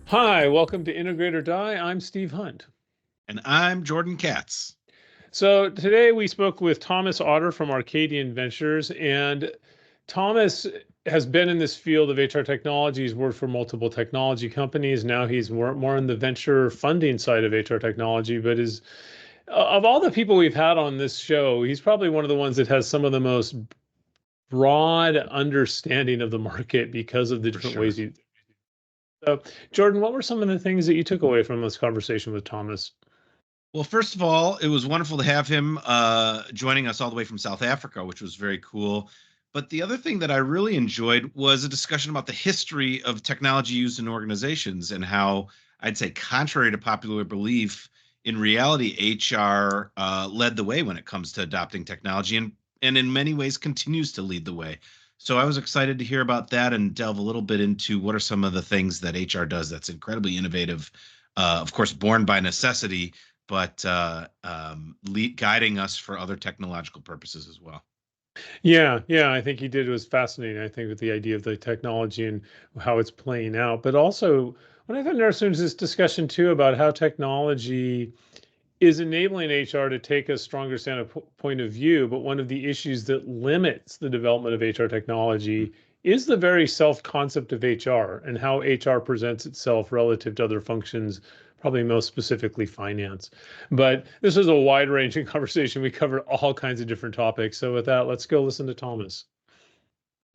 Hi, welcome to Integrate or Die. I'm Steve Hunt. And I'm Jordan Katz. So today we spoke with Thomas Otter from Arcadian Ventures, and Thomas has been in this field of HR technology. He's worked for multiple technology companies. Now he's more in the venture funding side of HR technology, but is of all the people we've had on this show, he's probably one of the ones that has some of the most broad understanding of the market because of the For different sure. ways you. So, Jordan, what were some of the things that you took away from this conversation with Thomas? Well, first of all, it was wonderful to have him joining us all the way from South Africa, which was very cool. But the other thing that I really enjoyed was a discussion about the history of technology used in organizations and how I'd say, contrary to popular belief, in reality, HR led the way when it comes to adopting technology and in many ways continues to lead the way. So I was excited to hear about that and delve a little bit into what are some of the things that HR does that's incredibly innovative, of course, born by necessity, but guiding us for other technological purposes as well. Yeah, I think he did. It was fascinating. I think with the idea of the technology and how it's playing out, but also what I found interesting is this discussion too about how technology is enabling HR to take a stronger point of view. But one of the issues that limits the development of HR technology is the very self-concept of HR and how HR presents itself relative to other functions, probably most specifically finance. But this was a wide-ranging conversation. We covered all kinds of different topics. So with that, let's go listen to Thomas.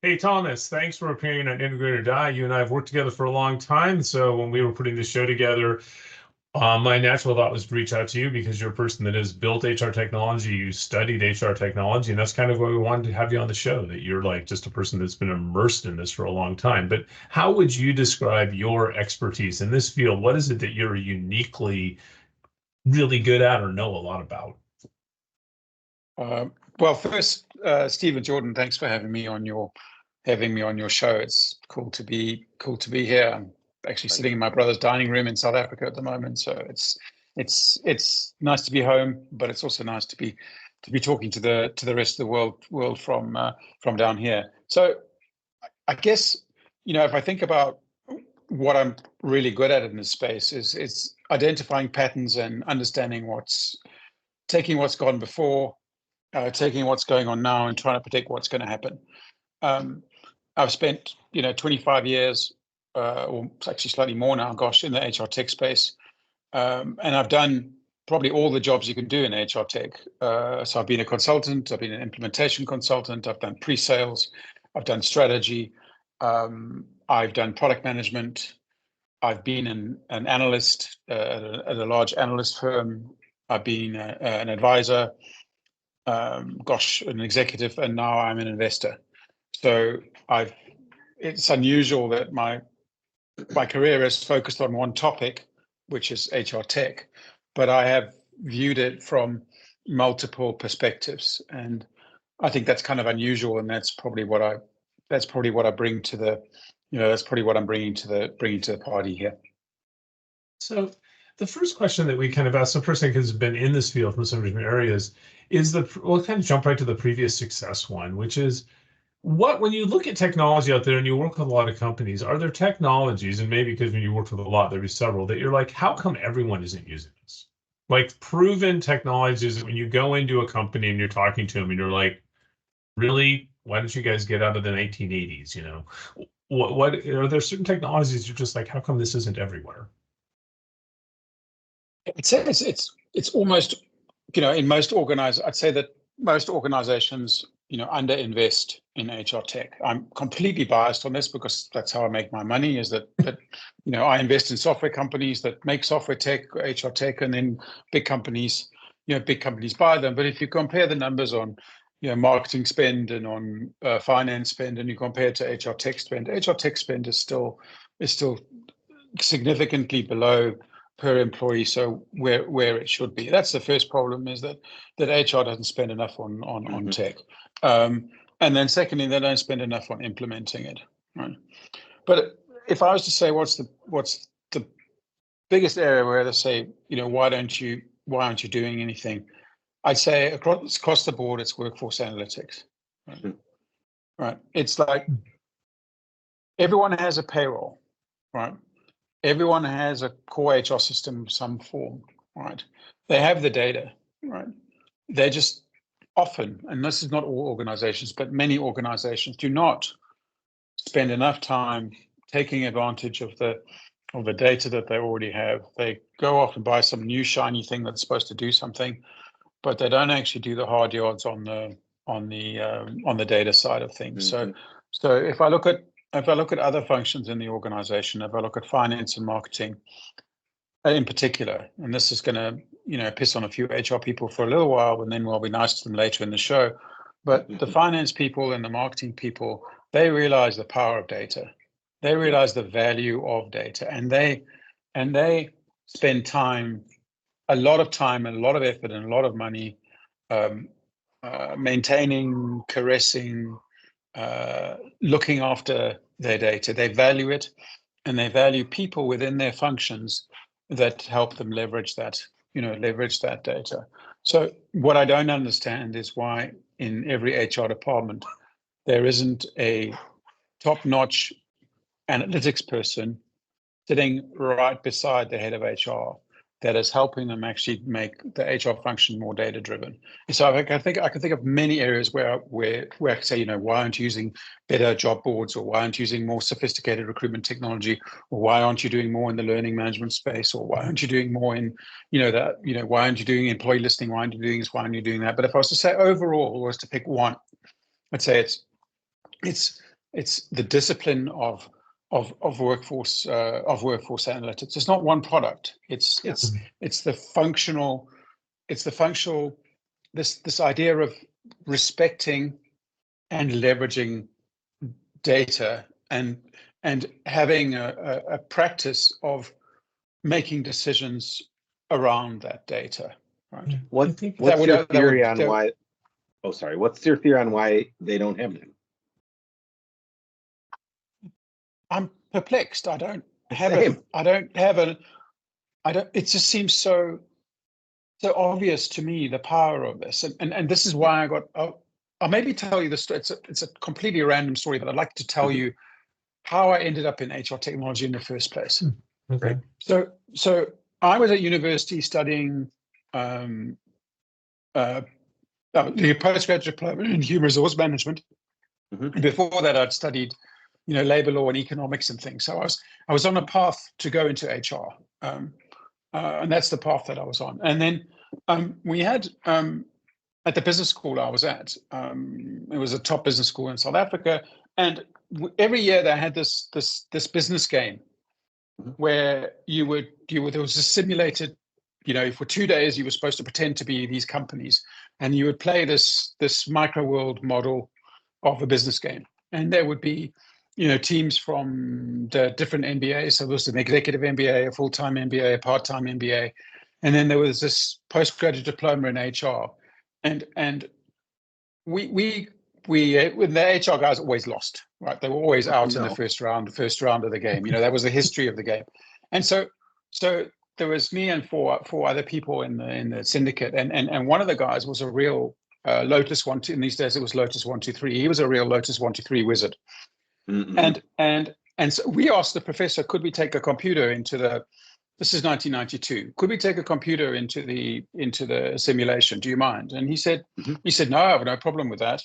Hey, Thomas, thanks for appearing on Integrate or Die. You and I have worked together for a long time. So when we were putting this show together, my natural thought was to reach out to you because you're a person that has built HR technology, you studied HR technology, and that's kind of why we wanted to have you on the show, that you're like just a person that's been immersed in this for a long time. But how would you describe your expertise in this field? What is it that you're uniquely really good at or know a lot about? Well, first, Steve and Jordan, thanks for having me on your show. It's cool to be here. I'm actually sitting in my brother's dining room in South Africa at the moment, so it's nice to be home, but it's also nice to be talking to the rest of the world from down here. So I guess, if I think about what I'm really good at in this space is identifying patterns and understanding taking what's gone before, taking what's going on now and trying to predict what's going to happen. I've spent 25 years, or actually slightly more now, gosh, in the HR tech space, and I've done probably all the jobs you can do in HR tech. So I've been a consultant, I've been an implementation consultant, I've done pre-sales, I've done strategy, I've done product management, I've been an analyst at a large analyst firm, I've been an advisor, an executive, and now I'm an investor. So it's unusual that my career is focused on one topic, which is HR tech, but I have viewed it from multiple perspectives, and I think that's kind of unusual, and that's probably what I bring to the, that's probably what I'm bringing to the party here. So the first question that we kind of asked, the person who's been in this field from some different areas, is we'll kind of jump right to the previous success one, which is when you look at technology out there and you work with a lot of companies, are there technologies, and maybe because when you worked with a lot, there'd be several, that you're like, how come everyone isn't using this? Like proven technologies that when you go into a company and you're talking to them and you're like, really, why don't you guys get out of the 1980s? What are there certain technologies you're just like, how come this isn't everywhere? I'd say it's almost, I'd say that most organizations, underinvest in HR tech. I'm completely biased on this because that's how I make my money, is that I invest in software companies that make software tech, HR tech, and then big companies buy them. But if you compare the numbers on, marketing spend and on finance spend, and you compare it to HR tech spend is still significantly below per employee, so where it should be. That's the first problem, is that HR doesn't spend enough on tech, and then secondly, they don't spend enough on implementing it. Right? But if I was to say what's the biggest area where they say, why aren't you doing anything? I'd say across the board, it's workforce analytics. Right? Right? It's like everyone has a payroll, right? everyone has a core HR system of some form, right? They have the data, right? They just often, and this is not all organizations, but many organizations do not spend enough time taking advantage of the data that they already have. They go off and buy some new shiny thing that's supposed to do something, but they don't actually do the hard yards on the data side of things. Mm-hmm. So if I look at other functions in the organization, if I look at finance and marketing in particular, and this is going to piss on a few HR people for a little while, and then we'll be nice to them later in the show. But the finance people and the marketing people, they realize the power of data. They realize the value of data, and they spend a lot of time and a lot of effort and a lot of money maintaining, caressing, looking after their data. They value it, and they value people within their functions that help them leverage that data. So what I don't understand is why in every HR department there isn't a top-notch analytics person sitting right beside the head of HR that is helping them actually make the HR function more data driven. And so I can think of many areas where I could say, why aren't you using better job boards, or why aren't you using more sophisticated recruitment technology, or why aren't you doing more in the learning management space, or why aren't you doing more in, why aren't you doing employee listening, why aren't you doing this, why aren't you doing that? But if I was to say overall, or was to pick one, I'd say it's the discipline of workforce analytics. It's not one product. It's the functional. This idea of respecting and leveraging data and having a practice of making decisions around that data. Right. What's your theory on why? Oh, sorry. What's your theory on why they don't have them? I'm perplexed. I don't have it just seems so obvious to me, the power of this. And this is why I'll maybe tell you the story. It's a completely random story, but I'd like to tell you how I ended up in HR technology in the first place. Okay. So I was at university studying the postgraduate diploma in human resource management. Mm-hmm. Before that, I'd studied labor law and economics and things. So I was on a path to go into HR, and that's the path that I was on. And then we had at the business school I was at, it was a top business school in South Africa, and every year they had this business game where there was a simulated, for 2 days you were supposed to pretend to be these companies, and you would play this micro world model of a business game, and there would be teams from the different MBAs. So there was an executive MBA, a full-time MBA, a part-time MBA. And then there was this postgraduate diploma in HR. And we the HR guys always lost, right? They were always out in the first round of the game. That was the history of the game. And so there was me and four other people in the syndicate. And one of the guys was a real Lotus 1, 2, in these days it was Lotus 1, 2, 3. He was a real Lotus 1, 2, 3 wizard. Mm-hmm. And so we asked the professor, could we take a computer into this is 1992. Could we take a computer into the simulation? Do you mind? And he said, no, I have no problem with that.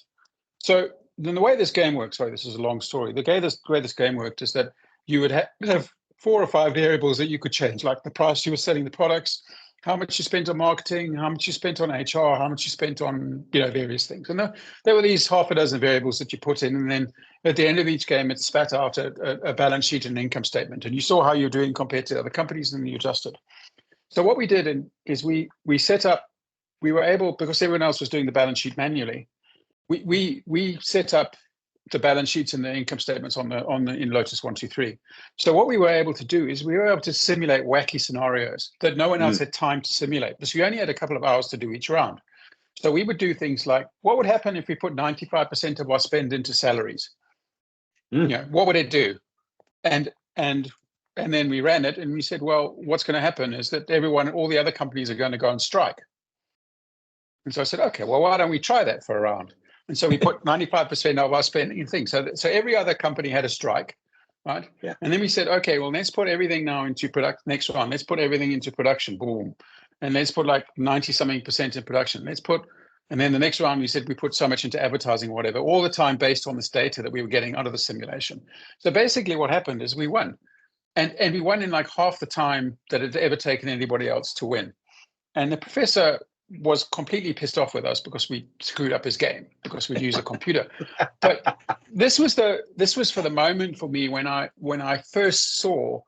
So then the way this game works, sorry, this is a long story. The way this game worked is that you would have 4 or 5 variables that you could change, like the price you were selling the products, how much you spent on marketing, how much you spent on HR, how much you spent on various things. And there were these half a dozen variables that you put in, and then at the end of each game, it spat out a balance sheet and an income statement. And you saw how you're doing compared to other companies, and you adjusted. So what we did is we were able, because everyone else was doing the balance sheet manually, we set up the balance sheets and the income statements in Lotus 1, 2, 3. So what we were able to do is we were able to simulate wacky scenarios that no one else had time to simulate, because we only had a couple of hours to do each round. So we would do things like, what would happen if we put 95% of our spend into salaries? What would it do? And then we ran it, and we said, well, what's going to happen is that all the other companies are going to go on strike. And so I said, okay, well, why don't we try that for a round? And so we put 95% of our spending in things. So every other company had a strike. right? Yeah. And then we said, okay, well, let's put everything now into product. Next one, let's put everything into production. Boom. And let's put like 90-something% in production. And then the next round, we said we put so much into advertising, whatever, all the time based on this data that we were getting out of the simulation. So basically what happened is we won. And we won in like half the time that it had ever taken anybody else to win. And the professor was completely pissed off with us because we screwed up his game, because we'd used a computer. But this was for the moment for me when I first saw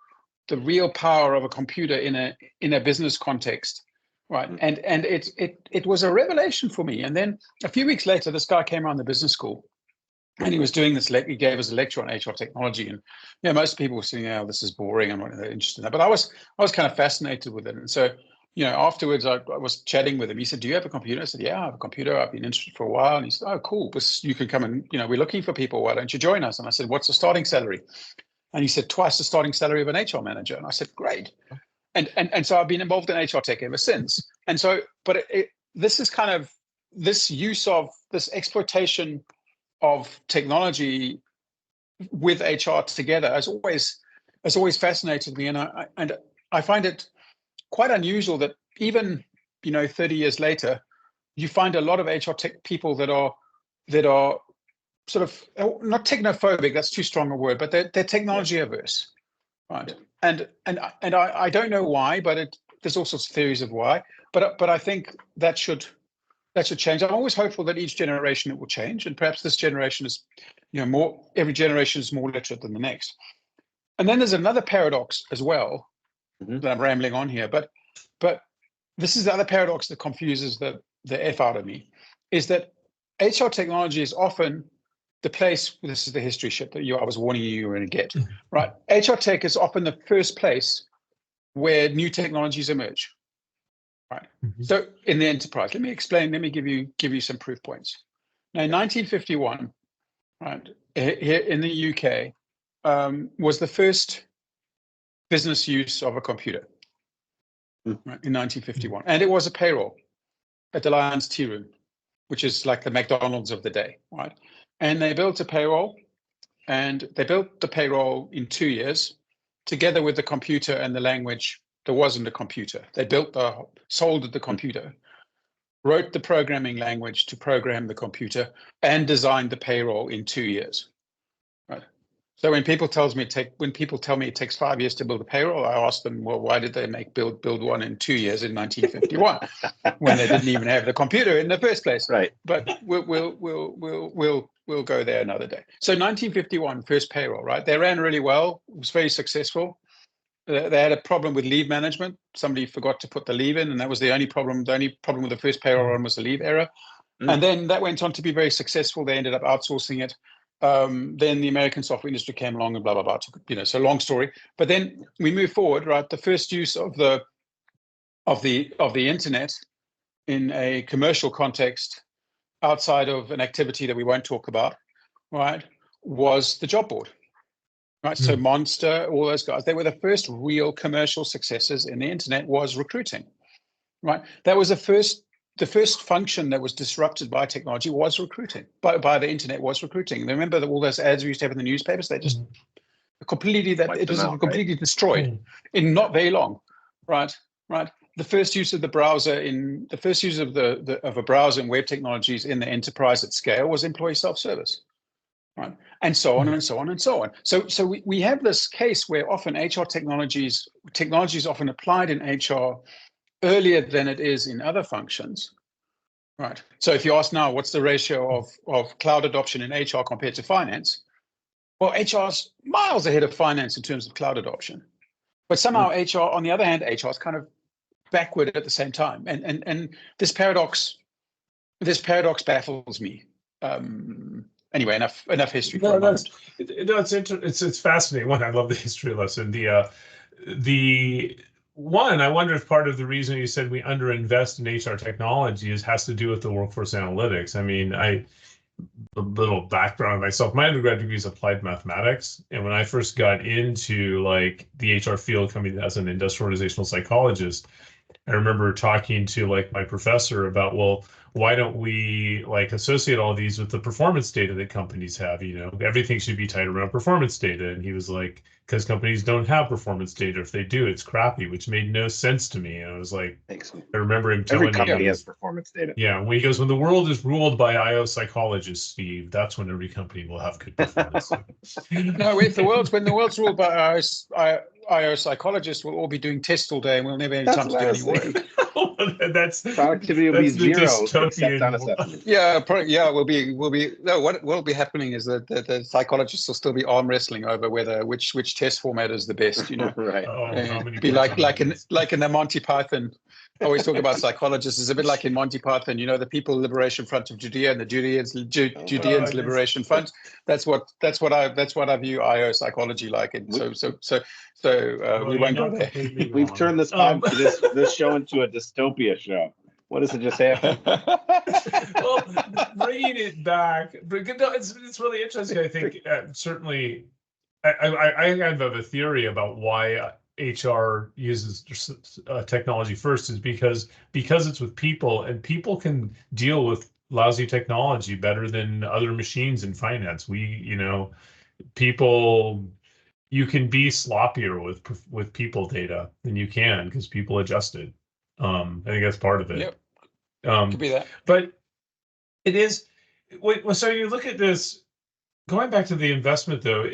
the real power of a computer in a business context, right? And it was a revelation for me. And then a few weeks later, this guy came around the business school, and he was doing this. He gave us a lecture on HR technology, and most people were saying, "Oh, this is boring. I'm not interested in that." But I was kind of fascinated with it, and so afterwards I was chatting with him. He said, "Do you have a computer?" I said, "Yeah, I have a computer. I've been interested for a while." And he said, "Oh, cool. You can come and we're looking for people. Why don't you join us?" And I said, "What's the starting salary?" And he said, "Twice the starting salary of an HR manager." And I said, "Great." And so I've been involved in HR tech ever since. And so, but this is kind of this use of this exploitation of technology with HR together has always fascinated me, and I find it quite unusual that even 30 years later, you find a lot of HR tech people that are sort of not technophobic. That's too strong a word, but they're technology averse, right? And I don't know why, but there's all sorts of theories of why. But I think that should change. I'm always hopeful that each generation it will change, and perhaps this generation is, every generation is more literate than the next. And then there's another paradox as well that I'm rambling on here, but this is the other paradox that confuses the F out of me, is that HR technology is often the place. This is the history shit that I was warning you were going to get, right? HR tech is often the first place where new technologies emerge. Right. So in the enterprise, let me explain. Let me give you some proof points. Now, in 1951, right, here in the UK, was the first business use of a computer. Right, in 1951, and it was a payroll at the Lions Tea Room, which is like the McDonald's of the day, right? And they built a payroll, and they built the payroll in 2 years, together with the computer and the language. There wasn't a computer. They soldered the computer, wrote the programming language to program the computer, and designed the payroll in 2 years. Right. So when people tell me it takes 5 years to build a payroll, I ask them, well, why did they build one in 2 years in 1951 when they didn't even have the computer in the first place? Right. But we'll go there another day. So 1951, first payroll, right? They ran really well. It was very successful. They had a problem with leave management. Somebody forgot to put the leave in, and that was the only problem. The only problem with the first payroll run was the leave error. And then that went on to be very successful. They ended up outsourcing it. Then the American software industry came along and blah, blah, blah. So long story. But then we move forward, right? The first use of the internet in a commercial context outside of an activity that we won't talk about, right, was the job board. Right, so Monster, all those guys, they were the first real commercial successes in the internet was recruiting. Right, that was the first function that was disrupted by technology was recruiting. By the internet was recruiting. Remember that all those ads we used to have in the newspapers, they just completely destroyed in not very long. Right. The first use of the browser of a browser and web technologies in the enterprise at scale was employee self-service. Right. And so on and so on and so on. So we have this case where often HR technology is often applied in HR earlier than it is in other functions. Right. So if you ask now, what's the ratio of cloud adoption in HR compared to finance? Well, HR's miles ahead of finance in terms of cloud adoption. But somehow HR, on the other hand, HR is kind of backward at the same time. And this paradox baffles me. Anyway, enough history. It's fascinating. One, I love the history lesson. The one, I wonder if part of the reason you said we underinvest in HR technology has to do with the workforce analytics. I mean, a little background on myself. My undergrad degree is applied mathematics, and when I first got into like the HR field, coming as an industrial organizational psychologist, I remember talking to like my professor about, well, why don't we like associate all these with the performance data that companies have? You know, everything should be tied around performance data. And he was like, because companies don't have performance data. If they do, it's crappy, which made no sense to me. And I was like, I remember him Every telling company me, has performance data. yeah, when he goes, when the world is ruled by IO psychologists, Steve, that's when every company will have good performance. No, if the world's ruled by IO psychologists, we'll all be doing tests all day, and we'll never have any time to do any work. That's Productivity will be that's the zero except on dystopian. assessment. Yeah, we'll be. No, what will be happening is that the psychologists will still be arm wrestling over which test format is the best. You know, Right. Oh, how many be points on that is? like in the Monty Python. I always talk about psychologists. It's a bit like in Monty Python. You know, the People Liberation Front of Judea and the Judeans yes. Liberation Front. That's what I view IO psychology like. And Well, we you're won't go not there. completely We've wrong. turned this this show into a dystopia show. What has it just happened? Well, bringing it back, but no, it's really interesting. I think certainly, I have a theory about why HR uses technology first is because it's with people, and people can deal with lousy technology better than other machines in finance. People, you can be sloppier with people data than you can because people adjust it. I think that's part of it. Yep, Um, could be that. but it is. So you look at this. Going back to the investment, though,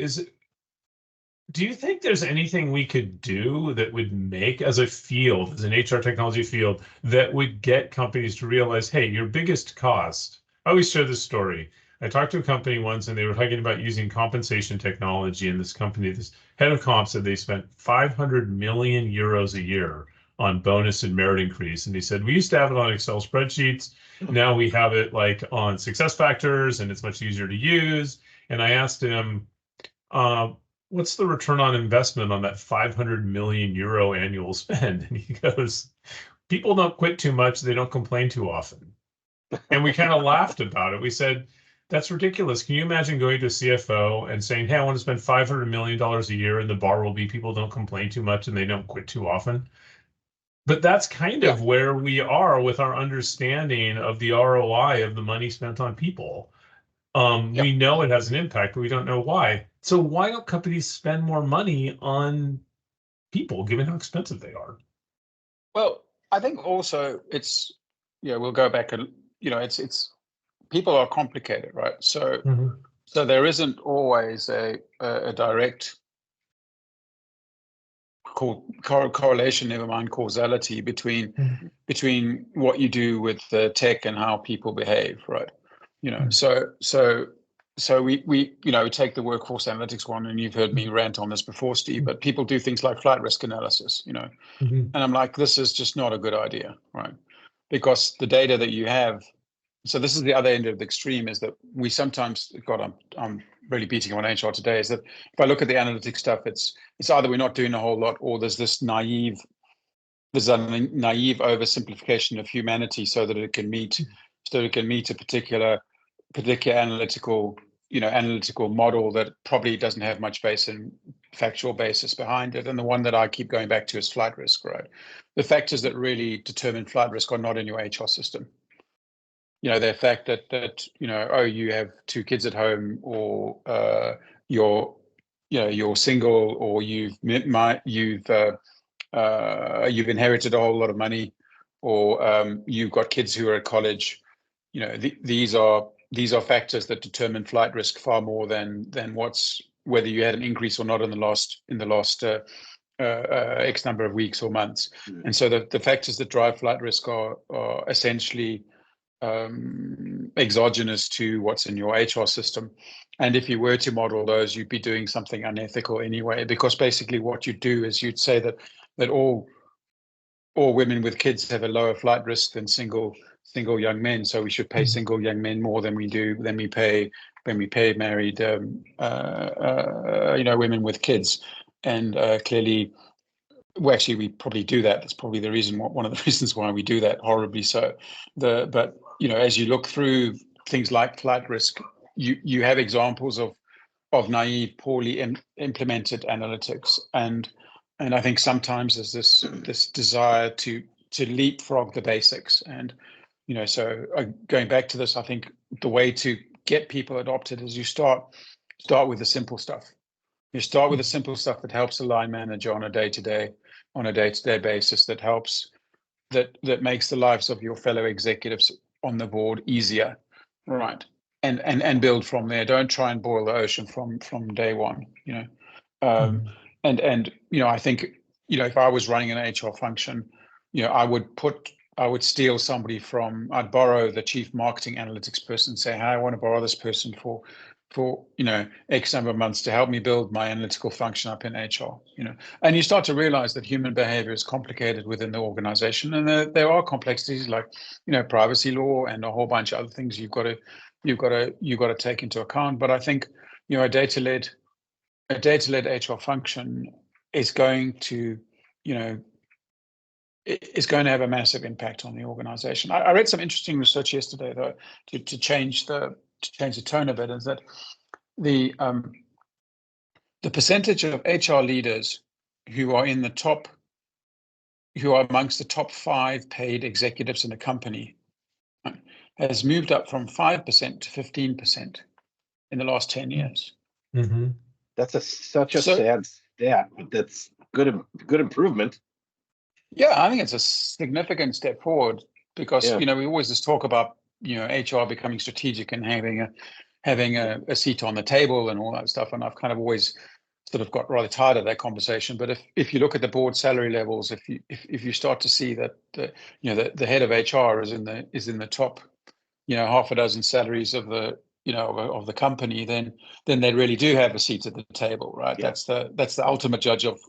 do you think there's anything we could do that would make, as a field, as an HR technology field, that would get companies to realize, hey, your biggest cost? I always share this story. I talked to a company once, and they were talking about using compensation technology. And this company, this head of comp, said they spent 500 million euros a year on bonus and merit increase. And he said, we used to have it on Excel spreadsheets. Now we have it like on success factors, and it's much easier to use. And I asked him, what's the return on investment on that 500 million euro annual spend? And he goes, people don't quit too much. They don't complain too often. And we kind of laughed about it. We said, that's ridiculous. Can you imagine going to a CFO and saying, hey, I want to spend $500 million a year, and the bar will be people don't complain too much and they don't quit too often? But that's kind of where we are with our understanding of the ROI of the money spent on people. We know it has an impact, but we don't know why. So why don't companies spend more money on people, given how expensive they are? Well, I think also it's, we'll go back and, it's people are complicated, right? So so there isn't always a direct correlation, never mind causality, between what you do with the tech and how people behave, right? So we take the workforce analytics one, and you've heard me rant on this before, Steve, but people do things like flight risk analysis, and I'm like, this is just not a good idea, right? Because the data that you have, so this is the other end of the extreme, is that we sometimes, God, I'm really beating on HR today, is that if I look at the analytics stuff, it's either we're not doing a whole lot, or there's a naive oversimplification of humanity so that it can meet a particular analytical model that probably doesn't have much factual basis behind it. And the one that I keep going back to is flight risk, right? The factors that really determine flight risk are not in your HR system. The fact that you have 2 kids at home, or you're single, or you've inherited a whole lot of money, or you've got kids who are at college. These are factors that determine flight risk far more than whether you had an increase or not in the last X number of weeks or months. And so the factors that drive flight risk are essentially exogenous to what's in your HR system. And if you were to model those, you'd be doing something unethical anyway, because basically what you'd do is you'd say that all women with kids have a lower flight risk than single young men, so we should pay single young men more than we pay married women with kids. And clearly, well, actually, we probably do that. That's probably one of the reasons why we do that, horribly so. But as you look through things like flight risk, you have examples of naive, poorly implemented analytics, and I think sometimes there's this desire to leapfrog the basics. And so going back to this, I think the way to get people adopted is you start with the simple stuff. You start with the simple stuff that helps a line manager on a day-to-day basis, that makes the lives of your fellow executives on the board easier, right? And build from there. Don't try and boil the ocean from day one. And I think if I was running an HR function, I would steal somebody I'd borrow the chief marketing analytics person, say, hey, I want to borrow this person for X number of months to help me build my analytical function up in HR. And you start to realize that human behavior is complicated within the organization, and there are complexities like privacy law and a whole bunch of other things you've got to take into account. But I think a data-led HR function is going to have a massive impact on the organization. I read some interesting research yesterday, though, to change the tone of it, is that the percentage of HR leaders who are amongst the top 5 paid executives in a company has moved up from 5% to 15% in the last 10 years. Mm-hmm. That's such a sad stat, but that's good improvement. Yeah, I think it's a significant step forward because we always just talk about HR becoming strategic and having a seat on the table and all that stuff, and I've kind of always sort of got rather tired of that conversation. But if you look at the board salary levels, if you start to see that the head of HR is in the top half a dozen salaries of the of the company, then they really do have a seat at the table, right? Yeah. That's the ultimate judge of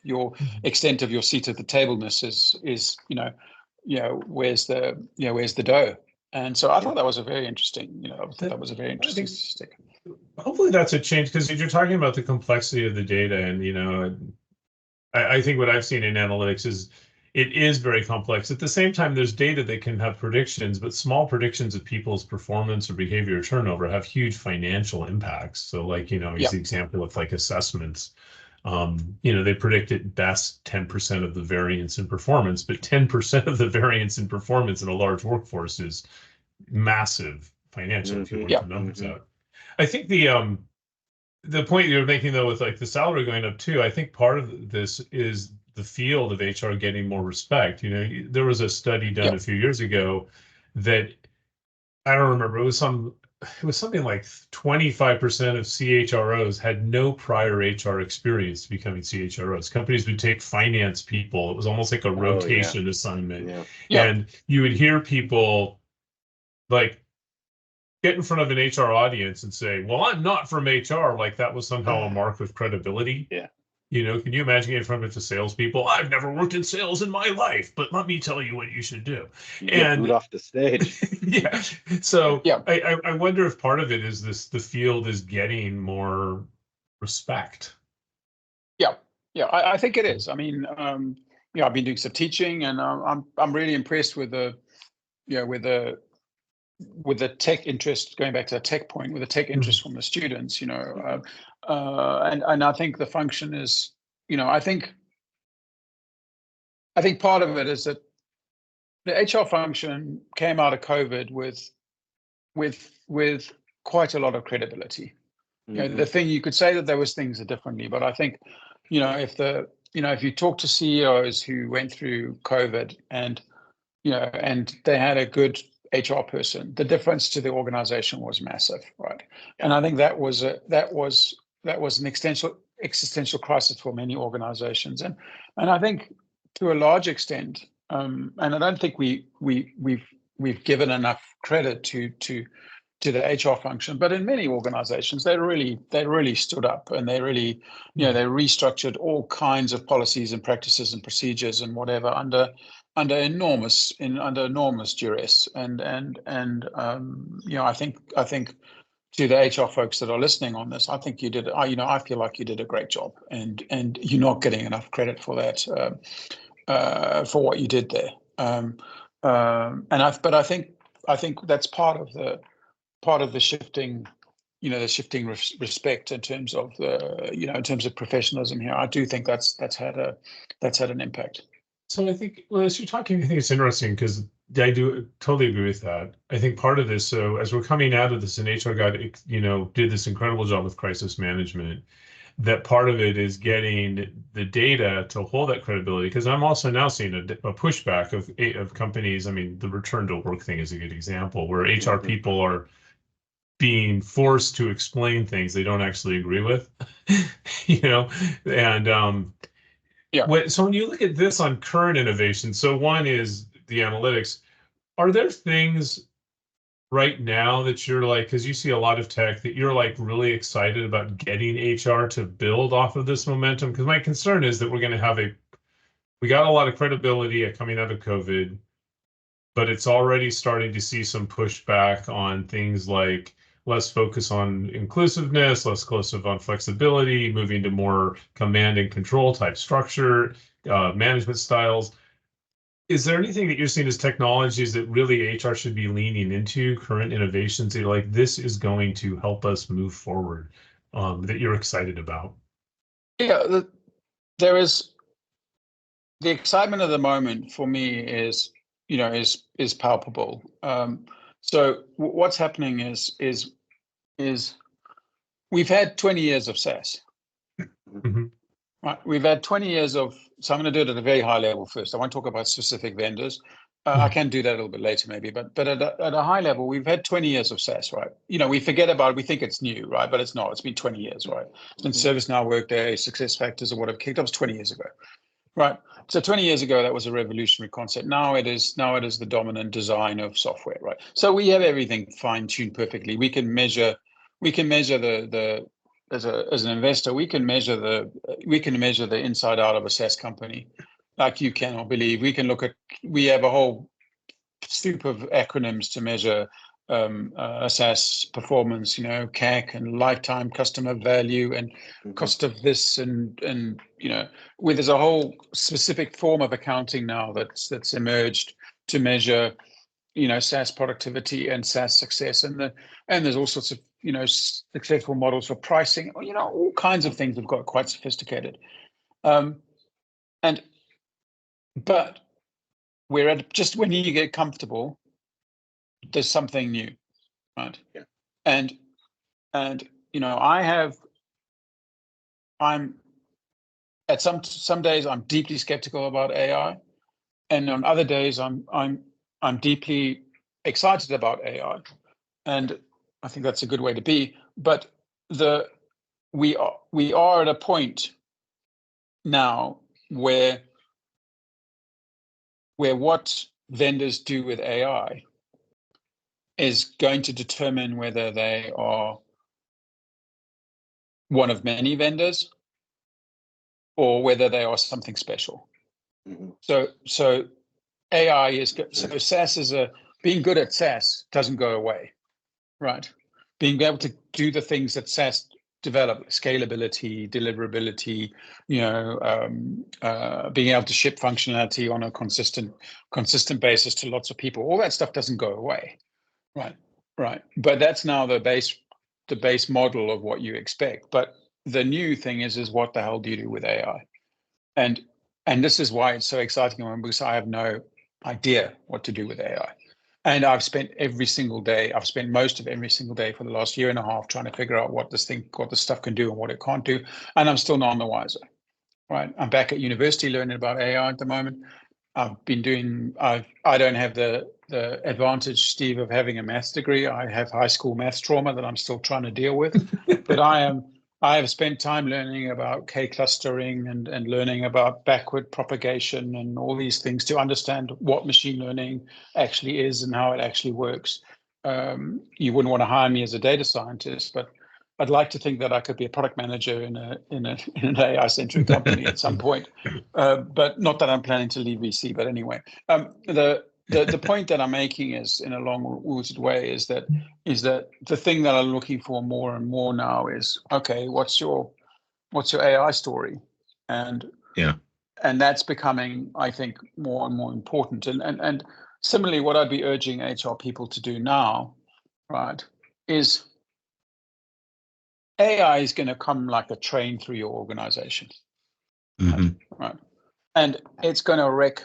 your extent of your seat at the tableness is where's the dough. And so I thought that was a very interesting, that was a very interesting statistic. Hopefully that's a change, because you're talking about the complexity of the data, and I think what I've seen in analytics is it is very complex. At the same time, there's data that can have predictions, but small predictions of people's performance or behavior or turnover have huge financial impacts. So like, use the example of like assessments. They predict at best 10% of the variance in performance, but 10% of the variance in performance in a large workforce is massive financial if you work the numbers out. I think the point you're making, though, with like the salary going up too, I think part of this is the field of HR getting more respect. There was a study done a few years ago that I don't remember. It was something like 25% of CHROs had no prior HR experience to becoming CHROs. Companies would take finance people. It was almost like a rotation assignment. And you would hear people like get in front of an HR audience and say, well, I'm not from HR, like that was somehow a mark of credibility. Yeah. Can you imagine getting in front of a bunch of salespeople? I've never worked in sales in my life, but let me tell you what you should do. Get booed off the stage. Yeah. So I wonder if part of it is the field is getting more respect. Yeah. Yeah, I think it is. I mean, I've been doing some teaching, and I'm really impressed with the tech interest, going back to the tech point, with the tech interest from the students, and I think the function is, I think part of it is that the HR function came out of COVID with quite a lot of credibility. The thing you could say that there was things differently, but I think, if you talk to CEOs who went through COVID and they had a good HR person, the difference to the organization was massive, right? And I think that was an existential crisis for many organizations, and I think to a large extent, and I don't think we've given enough credit to the HR function, but in many organizations they really stood up, and they really they restructured all kinds of policies and practices and procedures and whatever under enormous duress, and I think to the HR folks that are listening on this, I think you did. I feel like you did a great job, and you're not getting enough credit for that, for what you did there. But I think that's part of the shifting, respect in terms of in terms of professionalism here. I do think that's had an impact. So I think, well, as you're talking, I think it's interesting because I do totally agree with that. I think part of this, so as we're coming out of this, and HR got, did this incredible job with crisis management, that part of it is getting the data to hold that credibility. Because I'm also now seeing a pushback of companies. I mean, the return to work thing is a good example where HR people are being forced to explain things they don't actually agree with, and Yeah. so when you look at this on current innovation, so one is the analytics. Are there things right now that you're like, because you see a lot of tech that you're like really excited about getting HR to build off of this momentum? Because my concern is that we're going to have we got a lot of credibility at coming out of COVID, but it's already starting to see some pushback on things like less focus on inclusiveness, less focus on flexibility, moving to more command and control type structure, management styles. Is there anything that you're seeing as technologies that really HR should be leaning into, current innovations that you're like, this is going to help us move forward, that you're excited about? Yeah, there is the excitement of the moment for me is, is palpable. So what's happening is we've had 20 years of SaaS. Mm-hmm. Right. We've had 20 years of, so I'm going to do it at a very high level first. I won't talk about specific vendors. I can do that a little bit later maybe, but at a high level, we've had 20 years of SaaS, right? We forget about it, we think it's new, right? But it's not. It's been 20 years, right? It's been ServiceNow, Workday, SuccessFactors, or whatever kicked off 20 years ago, right? So 20 years ago, that was a revolutionary concept. Now it is the dominant design of software, right? So we have everything fine-tuned perfectly. We can measure the as an investor, we can measure the inside out of a SaaS company, like you cannot believe. We have a whole soup of acronyms to measure a SaaS performance, CAC and lifetime customer value and cost of this and where there's a whole specific form of accounting now that's emerged to measure SaaS productivity and SaaS success, and there's all sorts of successful models for pricing. All kinds of things have got quite sophisticated, but we're at just when you get comfortable, there's something new, right? Yeah. And I'm at some days I'm deeply skeptical about AI, and on other days I'm deeply excited about AI, and I think that's a good way to be. But we are at a point now where what vendors do with AI is going to determine whether they are one of many vendors or whether they are something special. Mm-hmm. So AI is so SaaS being good at SaaS doesn't go away, right? Being able to do the things that SaaS develop, scalability, deliverability, being able to ship functionality on a consistent basis to lots of people, all that stuff doesn't go away, right? But that's now the base model of what you expect. But the new thing is what the hell do you do with AI? And this is why it's so exciting, because I have no idea what to do with AI. And I've spent most of every single day for the last year and a half trying to figure out what this stuff can do and what it can't do. And I'm still none the wiser, right? I'm back at university learning about AI at the moment. I don't have the advantage, Steve, of having a maths degree. I have high school maths trauma that I'm still trying to deal with. But I have spent time learning about K-clustering and learning about backward propagation and all these things to understand what machine learning actually is and how it actually works. You wouldn't want to hire me as a data scientist, but I'd like to think that I could be a product manager in an AI-centric company at some point. But not that I'm planning to leave VC. But anyway, the point that I'm making is, in a long-winded way, is that the thing that I'm looking for more and more now is, okay, what's your AI story? And that's becoming, I think, more and more important. And similarly, what I'd be urging HR people to do now, right, is AI is going to come like a train through your organization, right? and it's going to wreck.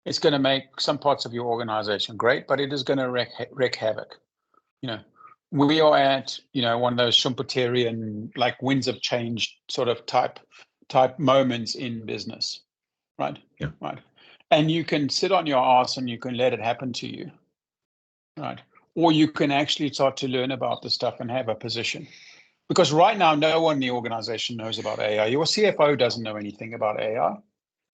It's going to make some parts of your organization great, but it is going to wreak havoc. We are at one of those Schumpeterian like winds of change sort of type moments in business, right? Yeah. Right. And you can sit on your ass and you can let it happen to you, right? Or you can actually start to learn about the stuff and have a position. Because right now, no one in the organization knows about AI. Your CFO doesn't know anything about AI,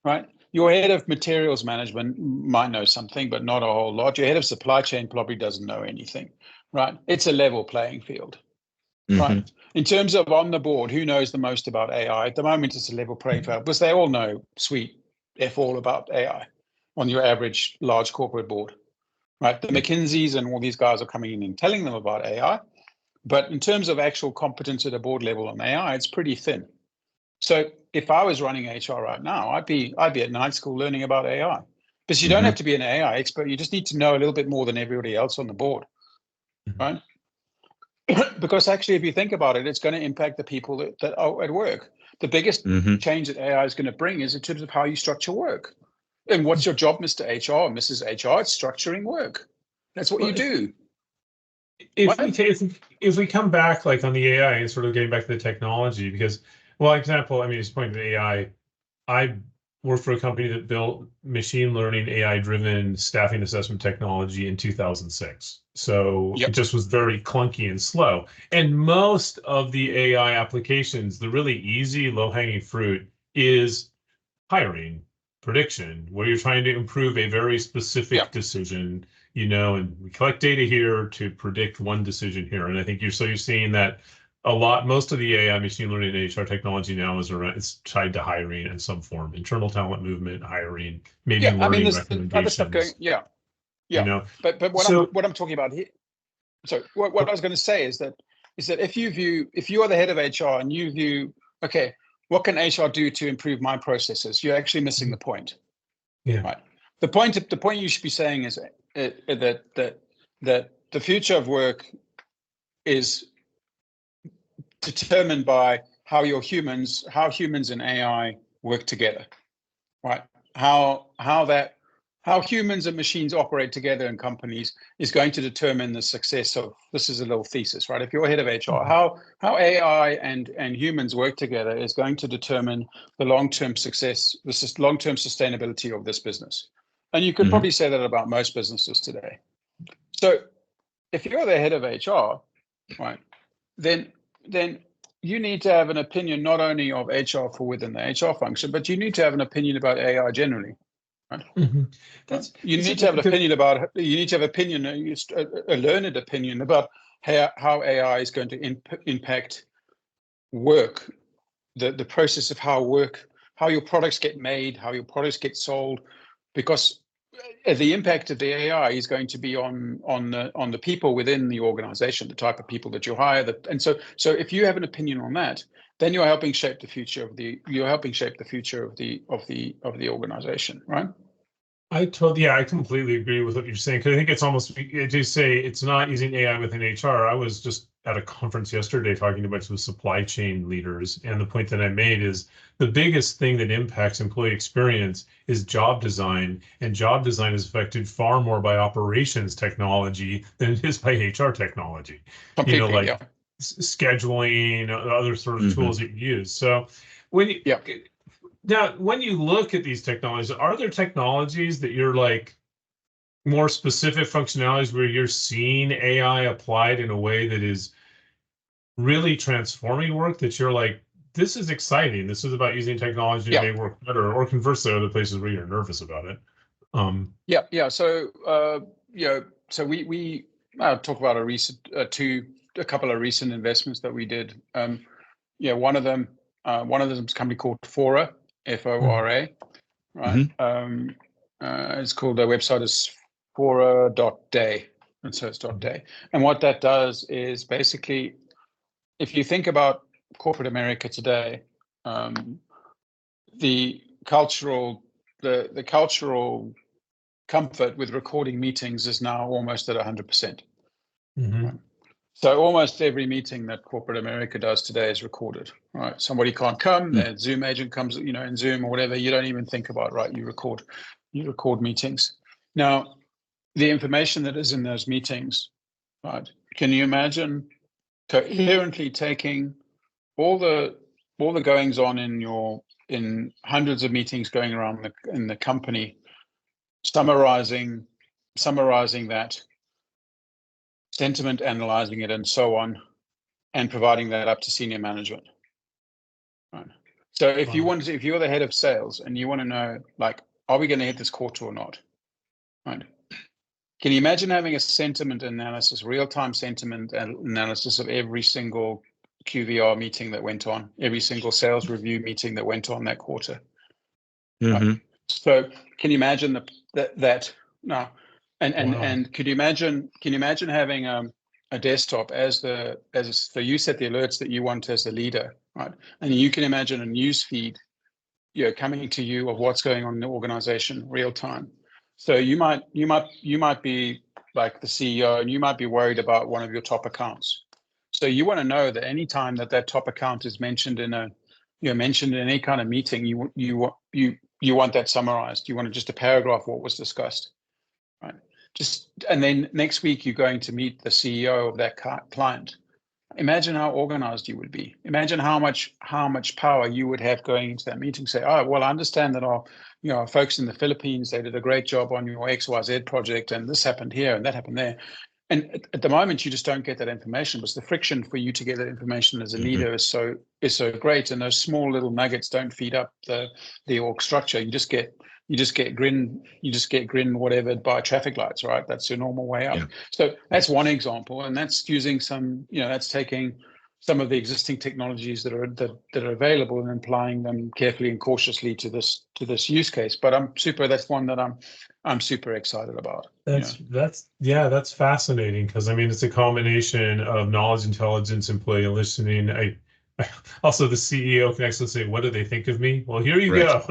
right? Your head of materials management might know something, but not a whole lot. Your head of supply chain probably doesn't know anything, right? It's a level playing field, right? In terms of on the board, who knows the most about AI? At the moment, it's a level playing field because they all know sweet F all about AI on your average large corporate board, right? The McKinseys and all these guys are coming in and telling them about AI. But in terms of actual competence at a board level on AI, it's pretty thin. So if I was running HR right now, I'd be at night school learning about AI. Because you don't have to be an AI expert. You just need to know a little bit more than everybody else on the board, right? Because actually, if you think about it, it's going to impact the people that are at work. The biggest change that AI is going to bring is in terms of how you structure work. And what's your job, Mr. HR or Mrs. HR? It's structuring work. That's what you do. If we come back like on the AI and sort of getting back to the technology, because, well, example, I mean, just pointing to AI, I worked for a company that built machine learning AI-driven staffing assessment technology in 2006. So it just was very clunky and slow. And most of the AI applications, the really easy, low-hanging fruit is hiring, prediction, where you're trying to improve a very specific decision, and we collect data here to predict one decision here. And I think you're seeing that most of the AI machine learning and HR technology now it's tied to hiring in some form, internal talent movement, hiring, maybe learning recommendations. Other stuff going, But what I'm talking about here, so what I was going to say is that if you are the head of HR and you view, okay, what can HR do to improve my processes? You're actually missing the point. Yeah. Right. The point you should be saying is that the future of work is determined by how humans and AI work together. Right. How humans and machines operate together in companies is going to determine the success of, this is a little thesis, right? If you're head of HR, how AI and humans work together is going to determine the long-term success, long-term sustainability of this business. And you could probably say that about most businesses today. So if you're the head of HR, right, then you need to have an opinion not only of HR for within the HR function, but you need to have an opinion about AI generally. Right. You need to have an opinion about. You need to have a learned opinion about how AI is going to impact work, the process of how your products get made, how your products get sold, because the impact of the AI is going to be on the people within the organization, the type of people that you hire. And so if you have an opinion on that, then you're helping shape the future of the organization, right? I completely agree with what you're saying, because I think it's almost, to say it's not using AI within HR. I was just at a conference yesterday talking about some supply chain leaders, and the point that I made is the biggest thing that impacts employee experience is job design, and job design is affected far more by operations technology than it is by HR technology. Completely, scheduling, other sort of tools that you use. So now, when you look at these technologies, are there technologies that you're like more specific functionalities where you're seeing AI applied in a way that is really transforming work, that you're like, this is exciting, this is about using technology to make work better, or conversely, other places where you're nervous about it? So we talk about a couple of recent investments that we did. One of them is a company called Fora, Fora, right? It's called, their website is fora.day, and so it's .day. And what that does is basically, if you think about corporate America today, the cultural comfort with recording meetings is now almost at 100%. So almost every meeting that corporate America does today is recorded, right? Somebody can't come, their Zoom agent comes, in Zoom or whatever, you don't even think about, right? You record meetings. Now, the information that is in those meetings, right? Can you imagine coherently taking all the goings on in hundreds of meetings going around in the company, summarizing that sentiment, analyzing it, and so on, and providing that up to senior management. Right. So if you're the head of sales and you want to know, like, are we going to hit this quarter or not? Right. Can you imagine having a sentiment analysis, real-time sentiment analysis of every single QVR meeting that went on, every single sales review meeting that went on that quarter? Right. So can you imagine that now? And could you imagine having a desktop so you set the alerts that you want as the leader, right? And you can imagine a news feed, coming to you of what's going on in the organization real time. So you might be like the CEO, and you might be worried about one of your top accounts. So you want to know that any time that top account is mentioned in any kind of meeting, you want that summarized. You want just a paragraph what was discussed, right? And then next week you're going to meet the CEO of that client. Imagine how organized you would be. Imagine how much power you would have going into that meeting. Say, oh, well, I understand that our folks in the Philippines, they did a great job on your XYZ project, and this happened here and that happened there. And at the moment, you just don't get that information, because the friction for you to get that information as a leader is so great, and those small little nuggets don't feed up the org structure. You just get grin whatever by traffic lights, right? That's your normal way up. Yeah. So that's one example, and that's using that's taking some of the existing technologies that are available and applying them carefully and cautiously to this use case. But that's one that I'm super excited about. That's fascinating, because I mean, it's a combination of knowledge, intelligence, employee listening. Also, the CEO can actually say, "What do they think of me?" Well, here you go.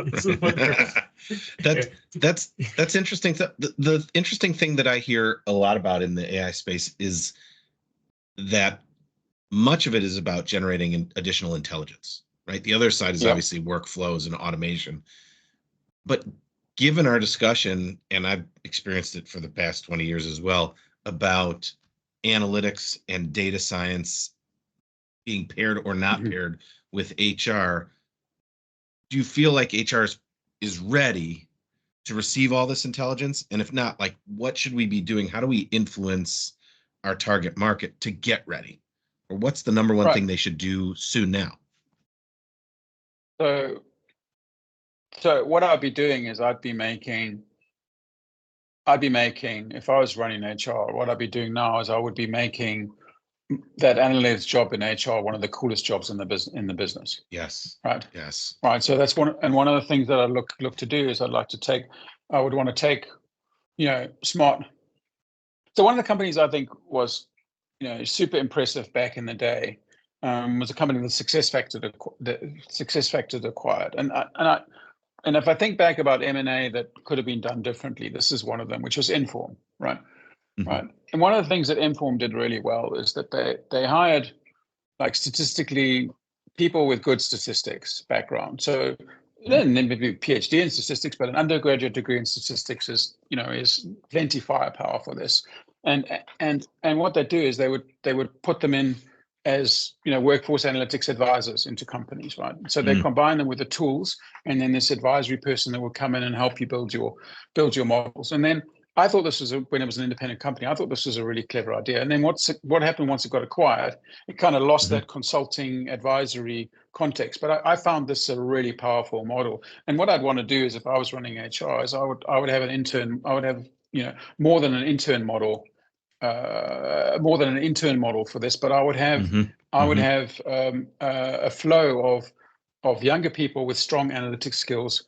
That's interesting. The interesting thing that I hear a lot about in the AI space is that much of it is about generating additional intelligence, right? The other side is obviously workflows and automation. But given our discussion, and I've experienced it for the past 20 years as well, about analytics and data science being paired or not paired with HR, do you feel like HR is ready to receive all this intelligence? And if not, like, what should we be doing? How do we influence our target market to get ready? Or what's the number one thing they should do soon now? So what I'd be doing is I'd be making, if I was running HR, what I'd be doing now is I would be making that analyst job in HR one of the coolest jobs in the business. Yes. Right. Yes. Right. So that's one of the things that I look to do is I would want to take, smart. So one of the companies I think was, super impressive back in the day, was a company that SuccessFactors acquired, and if I think back about M&A that could have been done differently, this is one of them, which was Inform, right? Right. And one of the things that Inform did really well is that they hired, like, statistically people with good statistics background. So then maybe PhD in statistics, but an undergraduate degree in statistics is plenty firepower for this. And what they do is they would put them in as workforce analytics advisors into companies, right? So they combine them with the tools, and then this advisory person that will come in and help you build your models. And then I thought this was when it was an independent company, I thought this was a really clever idea. And then what happened once it got acquired, it kind of lost that consulting advisory context. But I found this a really powerful model. And what I'd want to do is, if I was running HR, is I would have an intern. I would have more than an intern model for this. But I would have a flow of younger people with strong analytics skills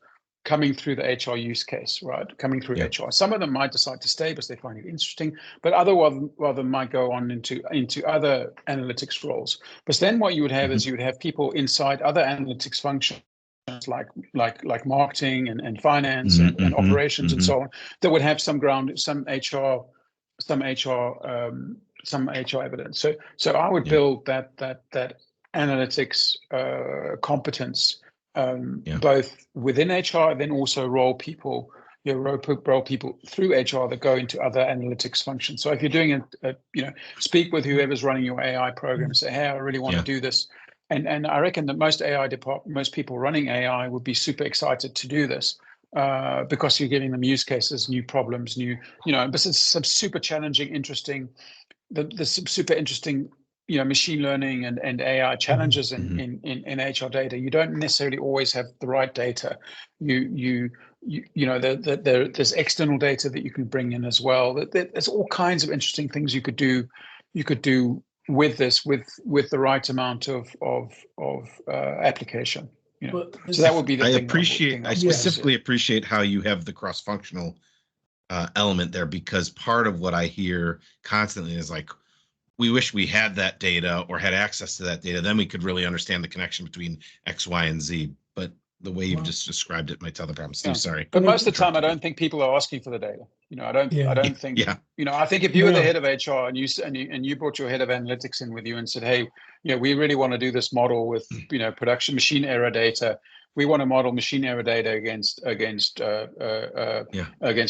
coming through the HR use case, right? Coming through HR. Some of them might decide to stay because they find it interesting, but other them might go on into other analytics roles. But then what you would have is you would have people inside other analytics functions, like marketing and finance and operations and so on, that would have some HR some HR evidence. So I would build that analytics competence, both within HR, then also roll people through HR that go into other analytics functions. So if you're doing speak with whoever's running your AI program, say, hey, I really want to do this. And I reckon that most people running AI would be super excited to do this because you're giving them use cases, new problems, but it's some super challenging, interesting, there's some super interesting, machine learning and AI challenges in HR data. You don't necessarily always have the right data. There's external data that you can bring in as well. There's all kinds of interesting things you could do. With this, with the right amount of application, so that would be the thing. I specifically appreciate how you have the cross-functional element there, because part of what I hear constantly is like, we wish we had that data or had access to that data, then we could really understand the connection between X, Y, and Z. But the way you've just described it might tell the problem. Steve, sorry. But most of the time, I don't think people are asking for the data. I don't think. I think if you were the head of HR and you brought your head of analytics in with you and said, hey, we really want to do this model with production machine error data. We want to model machine error data against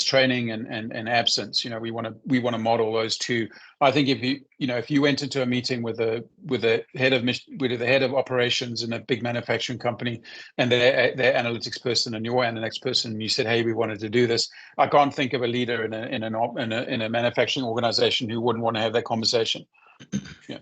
training and absence. We want to model those two. I think if you went into a meeting with the head of operations in a big manufacturing company and their analytics person and your analytics person, and you said, hey, we wanted to do this, I can't think of a leader in a manufacturing organization who wouldn't want to have that conversation.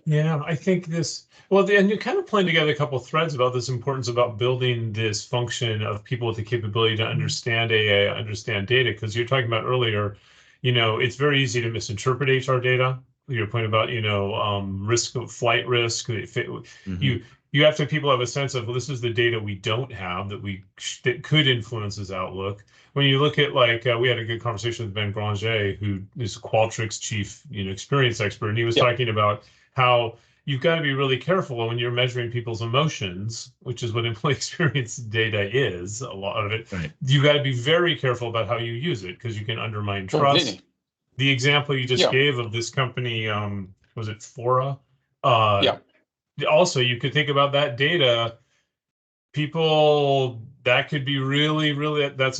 Yeah, I think this. Well, and you're kind of playing together a couple of threads about this importance about building this function of people with the capability to understand AI, understand data, because you're talking about earlier, it's very easy to misinterpret HR data. Your point about, risk of flight risk. You have to people have a sense of, well, this is the data we don't have that could influence his outlook. When you look at we had a good conversation with Ben Granger, who is Qualtrics chief, experience expert, and he was talking about how you've got to be really careful when you're measuring people's emotions, which is what employee experience data is, a lot of it. Right. You got to be very careful about how you use it, because you can undermine trust. Completely. The example you just gave of this company, was it Fora? Also, you could think about that data. People, that could be really, really, that's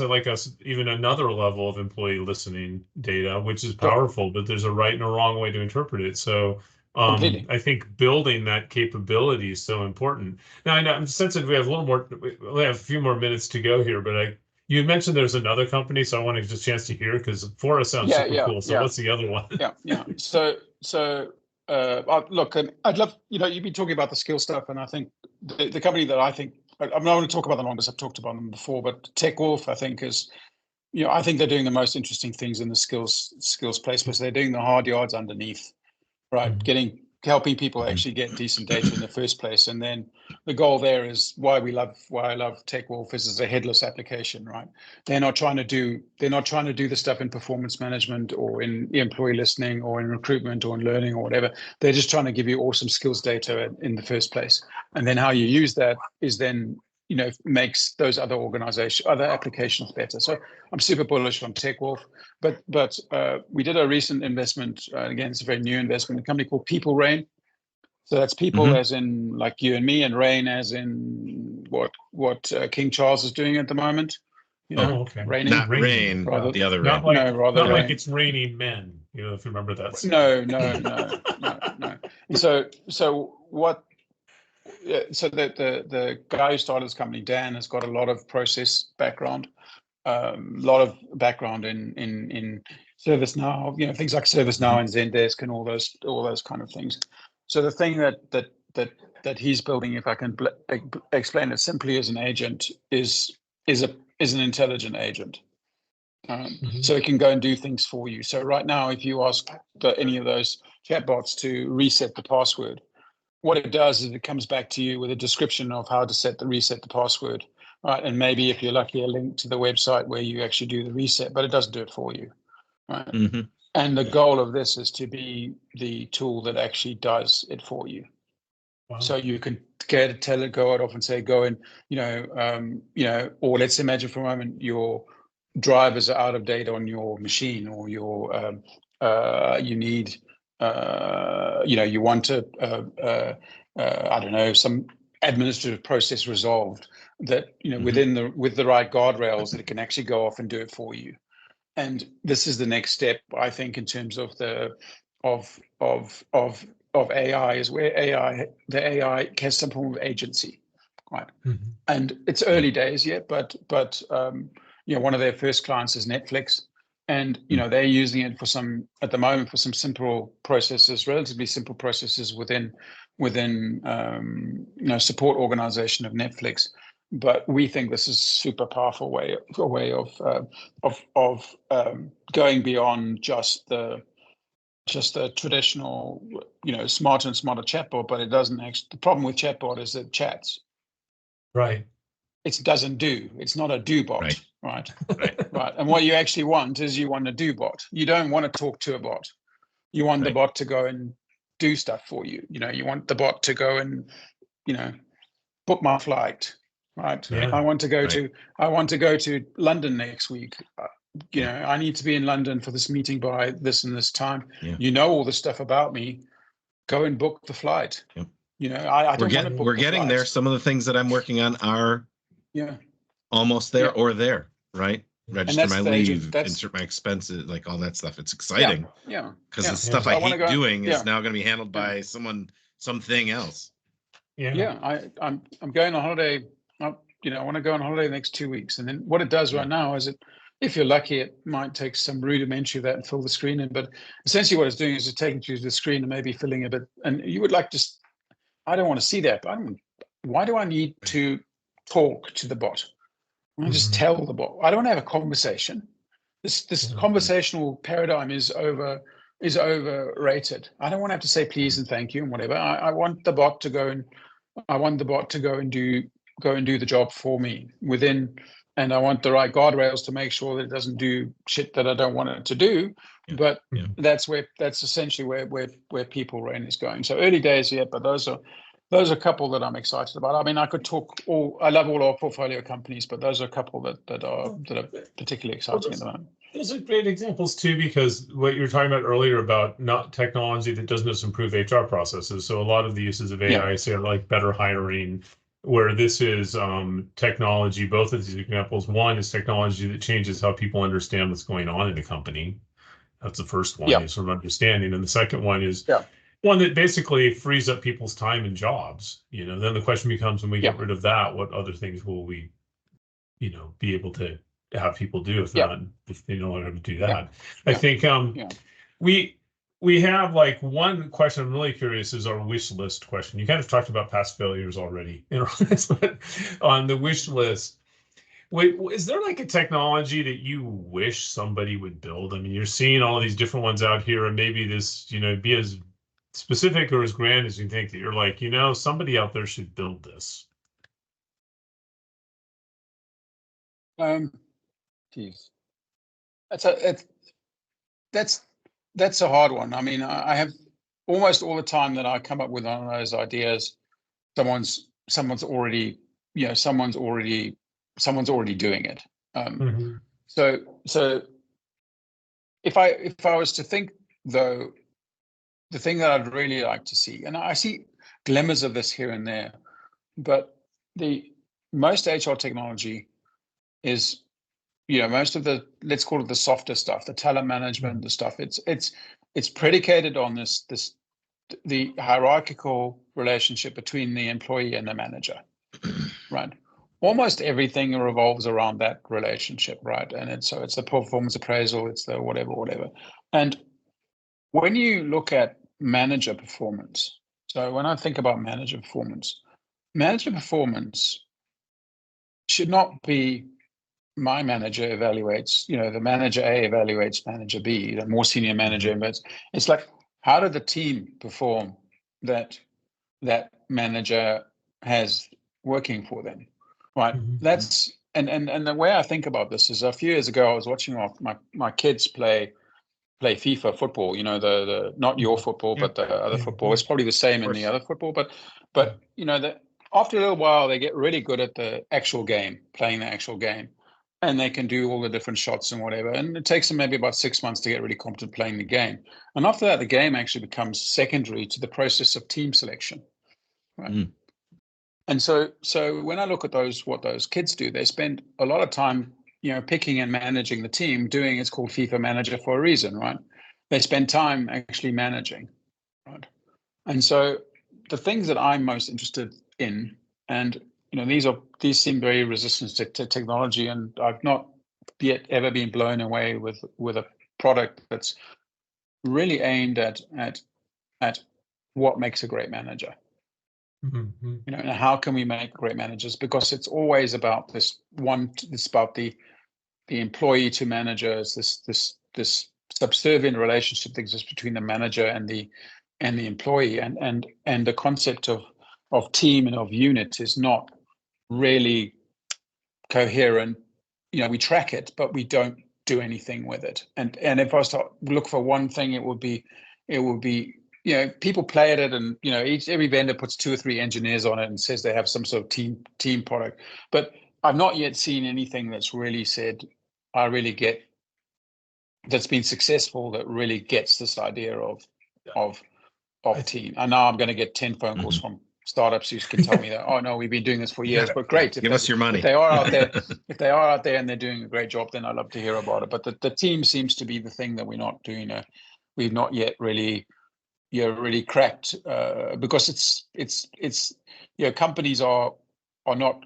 even another level of employee listening data, which is powerful, but there's a right and a wrong way to interpret it. So I think building that capability is so important. Now, I'm sensitive we have we have a few more minutes to go here, but you mentioned there's another company, so I want to get a chance to hear, because Fora sounds super cool. So what's the other one? So look, I'd love, you've been talking about the skill stuff, and I think the company that I think, I'm not going to talk about them long because I've talked about them before, but TechWolf, I think is, I think they're doing the most interesting things in the skills place, because they're doing the hard yards underneath, right? Helping people actually get decent data in the first place. And then the goal there is why I love TechWolf is as a headless application, right? They're not trying to do the stuff in performance management or in employee listening or in recruitment or in learning or whatever. They're just trying to give you awesome skills data in the first place. And then how you use that is then, makes those other applications better. So I'm super bullish on TechWolf, but we did a recent investment. Again, it's a very new investment, a company called People Rain. So that's people as in like you and me, and Rain as in what King Charles is doing at the moment. Okay. Raining. Not rain, rather, the other not rain. rather not like it's raining men. If you remember that. No. So what? So the guy who started this company, Dan, has got a lot of process background, a lot of background in ServiceNow, things like ServiceNow and Zendesk and all those kind of things. So the thing that he's building, if I can explain it simply, as an agent is an intelligent agent. So it can go and do things for you. So right now, if you ask any of those chatbots to reset the password, what it does is it comes back to you with a description of how to reset the password, right? And maybe if you're lucky, a link to the website where you actually do the reset, but it doesn't do it for you, right? And the goal of this is to be the tool that actually does it for you. Wow. So you can tell it, go off and say, go and, or let's imagine for a moment your drivers are out of date on your machine, or you need you want to, I don't know, some administrative process resolved that, with the right guardrails, that it can actually go off and do it for you. And this is the next step, I think, in terms of of AI, is where the AI has some form of agency, right? Mhm. And it's early days yet, but one of their first clients is Netflix, and they're using it at the moment for some simple processes, relatively simple processes within support organization of Netflix. But we think this is super powerful way of going beyond just the traditional, smarter and smarter chatbot. But it doesn't actually. The problem with chatbot is that chats. Right. It doesn't do. It's not a do bot, Right. right. And what you actually want is you want a do bot. You don't want to talk to a bot. You want the bot to go and do stuff for you. You want the bot to go and, book my flight, right? Yeah. I want to go to London next week. I need to be in London for this meeting by this and this time. Yeah. You know all this stuff about me. Go and book the flight. Yep. I don't want to book. We're getting there. Some of the things that I'm working on are almost there or there, right? Register my leave, insert my expenses, like all that stuff. It's exciting. Yeah. Because the stuff I hate doing is now going to be handled by something else. I'm going on holiday. I want to go on holiday the next 2 weeks, and then what it does right now is if you're lucky, it might take some rudimentary of that and fill the screen in. But essentially, what it's doing is it's taking you to the screen and maybe filling a bit. And you would like to. I don't want to see that. But why do I need to talk to the bot? I want to just tell the bot. I don't have a conversation. This conversational paradigm is overrated. I don't want to have to say please and thank you and whatever. I want the bot to go and do the job for me and I want the right guardrails to make sure that it doesn't do shit that I don't want it to do. But that's essentially where people brain is going. So early days yet, but those are a couple that I'm excited about. I mean, I could talk I love all our portfolio companies, but those are a couple that are particularly exciting at the moment. Those are great examples too, because what you were talking about earlier about not technology that doesn't just improve HR processes. So a lot of the uses of AI say like better hiring, where this is technology. Both of these examples, one is technology that changes how people understand what's going on in a company. That's the first one, is sort of understanding. And the second one is one that basically frees up people's time and jobs. Then the question becomes, when we get rid of that, what other things will we, be able to have people do if they don't know how to do that? I think we have like one question I'm really curious is our wish list question. You kind of talked about past failures already, but on the wish list, is there like a technology that you wish somebody would build? I mean, you're seeing all these different ones out here, and maybe this, be as specific or as grand as you think, that you're like, somebody out there should build this. Geez, that's a hard one. I mean, I have almost all the time that I come up with one of those ideas, someone's already doing it. So if I was to think, though, the thing that I'd really like to see, and I see glimmers of this here and there, but the most HR technology is, most of the, let's call it the softer stuff, the talent management, the stuff. It's predicated on the hierarchical relationship between the employee and the manager, right? Almost everything revolves around that relationship, right? And it's the performance appraisal, it's the whatever. And when you look at manager performance, so when I think about manager performance should not be my manager evaluates, the manager A evaluates manager B, the more senior manager, but it's like, how did the team perform that manager has working for them, right? That's and the way I think about this is, a few years ago I was watching my kids play FIFA football, the not your football, but the other football. It's probably the same in the other football, but after a little while they get really good at the actual game, playing the actual game. and they can do all the different shots and whatever. And it takes them maybe about 6 months to get really competent playing the game. And after that, the game actually becomes secondary to the process of team selection, right? Mm. And so when I look at what those kids do, they spend a lot of time, picking and managing the team. It's called FIFA Manager for a reason, right? They spend time actually managing, right? And so the things that I'm most interested in, and these seem very resistant to technology, and I've not yet ever been blown away with a product that's really aimed at what makes a great manager. Mm-hmm. And how can we make great managers? Because it's always about this one. It's about the employee to manager. It's this subservient relationship that exists between the manager and the employee, and the concept of team and of unit is not really coherent. We track it, but we don't do anything with it. And if I was to look for one thing, it would be people play at it, and every vendor puts 2 or 3 engineers on it and says they have some sort of team product. But I've not yet seen anything that's really said, I really get, that's been successful, that really gets this idea of team. And now I'm going to get 10 phone calls from startups who can tell me that, oh no, we've been doing this for years. But great, give us your money. If they are out there, and they're doing a great job, then I'd love to hear about it. But the team seems to be the thing that we're not doing. We've not yet really cracked, because it's companies are not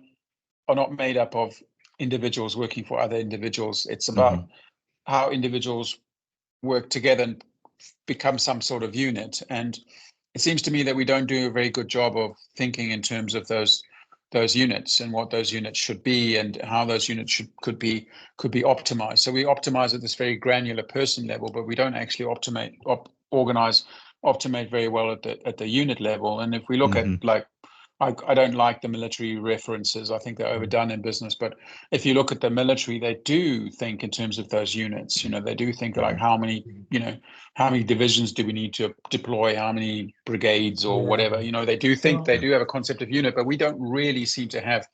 made up of individuals working for other individuals. It's about how individuals work together and become some sort of unit. And it seems to me that we don't do a very good job of thinking in terms of those units and what those units should be and how those units could be optimized. So we optimize at this very granular person level, but we don't actually optimate very well at the unit level. And if we look at, like, I don't like the military references. I think they're overdone in business. But if you look at the military, they do think in terms of those units. They do think like how many divisions do we need to deploy, how many brigades or whatever. They do think, they do have a concept of unit, but we don't really seem to have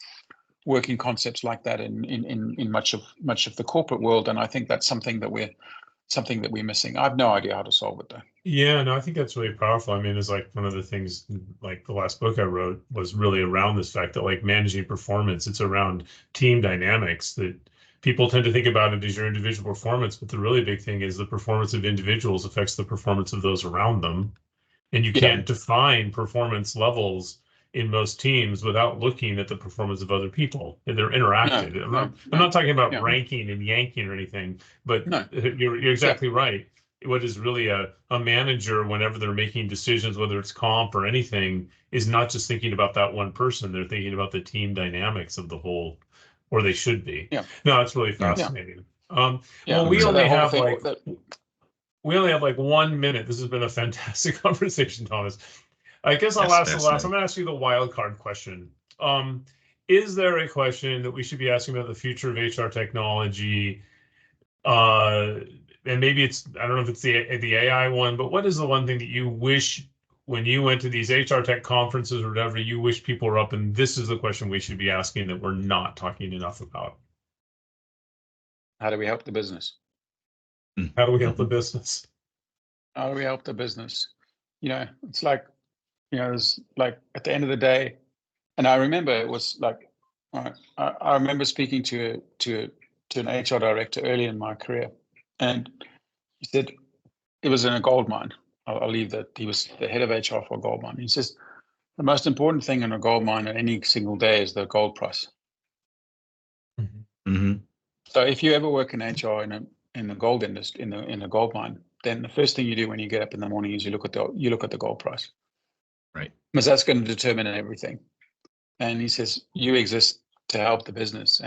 working concepts like that in much of the corporate world. And I think that's something that we're missing. I have no idea how to solve it though. Yeah, no, I think that's really powerful. I mean, it's like one of the things, like the last book I wrote was really around this fact that, like, managing performance, it's around team dynamics, that people tend to think about it as your individual performance, but the really big thing is the performance of individuals affects the performance of those around them. And you can't define performance levels in most teams without looking at the performance of other people. And they're interacted. I'm not talking about ranking and yanking or anything, but you're exactly right. What is really a manager, whenever they're making decisions, whether it's comp or anything, is not just thinking about that one person. They're thinking about the team dynamics of the whole, or they should be. No, it's really fascinating. Well, we only have like 1 minute. This has been a fantastic conversation, Thomas. I guess I'll ask the last. I'm going to ask you the wild card question. Is there a question that we should be asking about the future of HR technology? And maybe it's, I don't know if it's the AI one, but what is the one thing that you wish, when you went to these HR tech conferences or whatever, you wish people were up, and this is the question we should be asking that we're not talking enough about? How do we help the business? How do we help the business? How do we help the business? It's like, it's like at the end of the day, and I remember it was like, I remember speaking to an HR director early in my career, and he said it was in a gold mine. I'll leave that. He was the head of HR for a gold mine. He says the most important thing in a gold mine on any single day is the gold price. So if you ever work in HR in the gold industry, in a gold mine, then the first thing you do when you get up in the morning is you look at the gold price, right? Because that's going to determine everything. And he says you exist to help the business,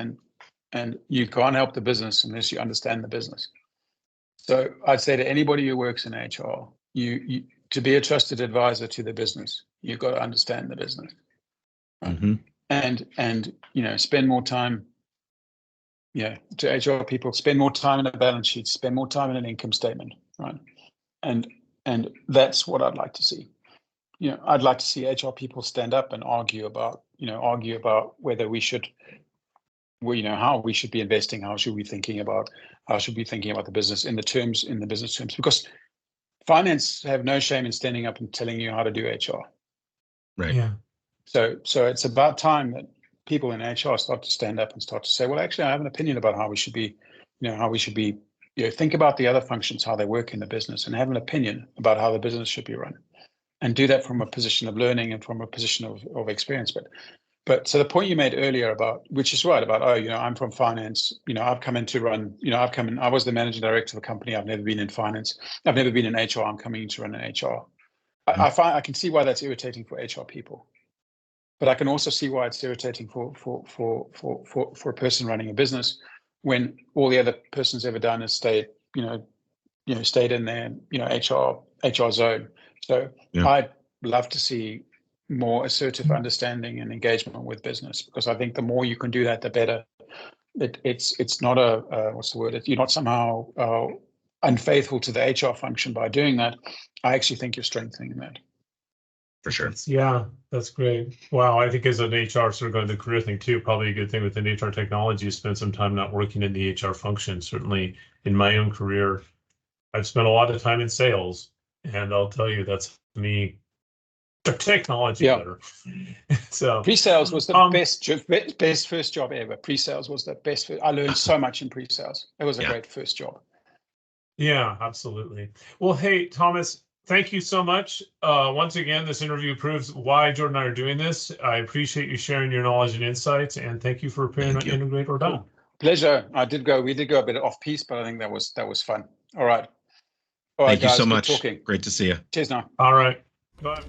and you can't help the business unless you understand the business. So I'd say to anybody who works in HR, you to be a trusted advisor to the business, you've got to understand the business, right? And spend more time. To HR people, spend more time in a balance sheet, spend more time in an income statement, right? And that's what I'd like to see. I'd like to see HR people stand up and argue about whether we should how we should be investing, how should we be thinking about the business in the business terms, because finance have no shame in standing up and telling you how to do HR. Right. Yeah. So it's about time that people in HR start to stand up and start to say, well, actually, I have an opinion about how we should be, think about the other functions, how they work in the business, and have an opinion about how the business should be run, and do that from a position of learning and from a position of experience. But so the point you made earlier about, which is right, about, I'm from finance, I've come in to run, I was the managing director of a company. I've never been in finance. I've never been in HR. I'm coming in to run an HR. I can see why that's irritating for HR people, but I can also see why it's irritating for a person running a business when all the other person's ever done is stayed in their, HR zone. So I'd love to see more assertive understanding and engagement with business, because I think the more you can do that, the better. It's not what's the word? You're not somehow unfaithful to the HR function by doing that. I actually think you're strengthening that. For sure. Yeah, that's great. Wow, I think as an HR sort of going to the career thing too, probably a good thing with an HR technology is spend some time not working in the HR function. Certainly in my own career, I've spent a lot of time in sales, and I'll tell you that's me technology better. So pre-sales was the best first job ever. Pre-sales was the best. I learned so much in pre-sales. It was a great first job. Yeah, absolutely. Well, hey, Thomas, thank you so much. Once again, this interview proves why Jordan and I are doing this. I appreciate you sharing your knowledge and insights, and thank you for appearing on Integrate or Die. Pleasure. We did go a bit off piece, but I think that was fun. All right. Thank you guys, so much. talking. Great to see you. Cheers now. All right. Bye.